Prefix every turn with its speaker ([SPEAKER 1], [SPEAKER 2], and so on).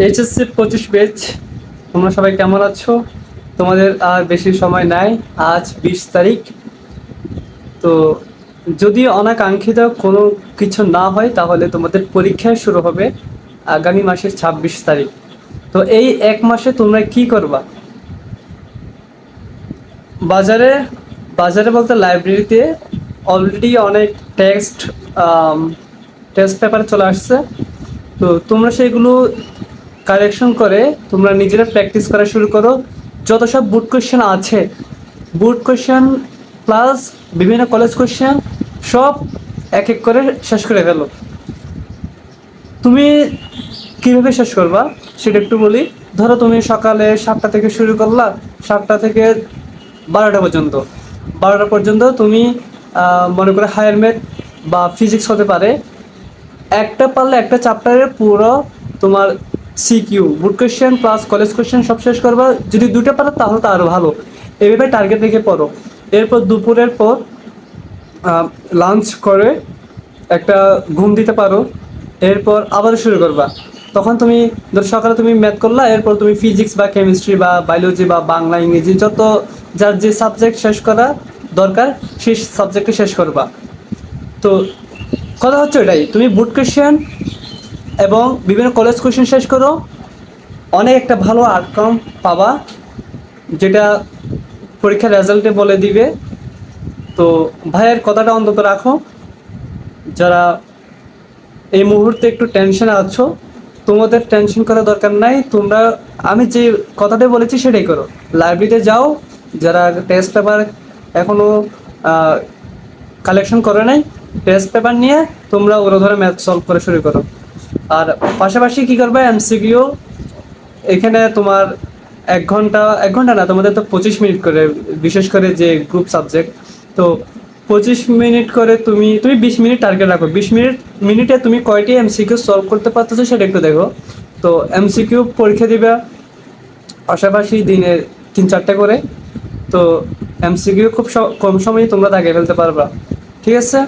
[SPEAKER 1] HSC 25 batch, তোমরা সবাই কেমন আছো? তোমাদের আর বেশি সময় নাই, আজ 20 তারিখ। তো যদি অনাকাঙ্ক্ষিত কোনো কিছু না হয় তাহলে তোমাদের পরীক্ষা শুরু হবে আগামী মাসের 26 তারিখ। তো এই এক মাসে তোমরা কি করবা? বাজারে বাজারে বলতে লাইব্রেরিতে অলরেডি অনেক টেক্সট টেস্ট পেপার চলে আসছে। তো তোমরা সেগুলো কালেকশন করে তোমরা নিজেরা প্র্যাকটিস করা শুরু করো। যত সব বুট কোয়েশ্চেন আছে, বুট কোয়েশ্চেন প্লাস বিভিন্ন কলেজ কোয়েশ্চেন সব এক এক করে শেষ করে ফেলো। তুমি কিভাবে শেষ করবা সেটা একটু বলি। ধরো তুমি সকালে 7টা থেকে শুরু করলা, 7টা থেকে 12টা পর্যন্ত। 12টা পর্যন্ত তুমি মনে করো হায়ার ম্যাথ বা ফিজিক্স হতে পারে, একটা পারলে একটা চ্যাপ্টারের পুরো তোমার সিকিউ বুট কোয়েশ্চেন প্লাস কলেজ কোয়েশ্চেন সব শেষ করবা। যদি দুটো পারো তাহলে তো আরও ভালো। এভাবে টার্গেট রেখে পড়ো। এরপর দুপুরের পর লাঞ্চ করে একটা ঘুম দিতে পারো। এরপর আবার শুরু করবা। তখন তুমি ধর সকালে তুমি ম্যাথ করলা, এরপর তুমি ফিজিক্স বা কেমিস্ট্রি বা বায়োলজি বা বাংলা ইংরেজি যত যার যে সাবজেক্ট শেষ করা দরকার সেই সাবজেক্টে শেষ করবা। তো কথা হচ্ছে এটাই, তুমি বুট কোয়েশ্চেন এবং বিভিন্ন কলেজ কোয়েশ্চেন শেষ করো, অনেক একটা ভালো আউটকাম পাবা, যেটা পরীক্ষার রেজাল্টে বলে দিবে। তো ভাইয়ের কথাটা অন্তত রাখো। যারা এই মুহূর্তে একটু টেনশনে আছো, তোমাদের টেনশন করার দরকার নাই। তোমরা আমি যে কথাটা বলেছি সেটাই করো। লাইব্রেরিতে যাও, যারা টেস্ট পেপার এখনও কালেকশন করে নাই, টেস্ট পেপার নিয়ে তোমরা ওরা ধরে ম্যাথ সলভ করে শুরু করো। আর পাশাপাশি কি করবে, এমসিকিউ এখানে তোমার 1 ঘন্টা, 1 ঘন্টা না, তোমাদের তো 25 মিনিট করে, বিশেষ করে যে গ্রুপ সাবজেক্ট। তো 25 মিনিট করে তুমি তুমি 20 মিনিট টার্গেট রাখো। 20 মিনিটে তুমি কয়টি এমসিকিউ সলভ করতে পারতেছো সেটা একটু দেখো। তো এমসিকিউ পরীক্ষা দিবে পাশাপাশি দিনে 3-4টা করে। তো এমসিকিউ খুব কম সময়ে তোমরা দাগিয়ে ফেলতে পারবা। ঠিক আছে?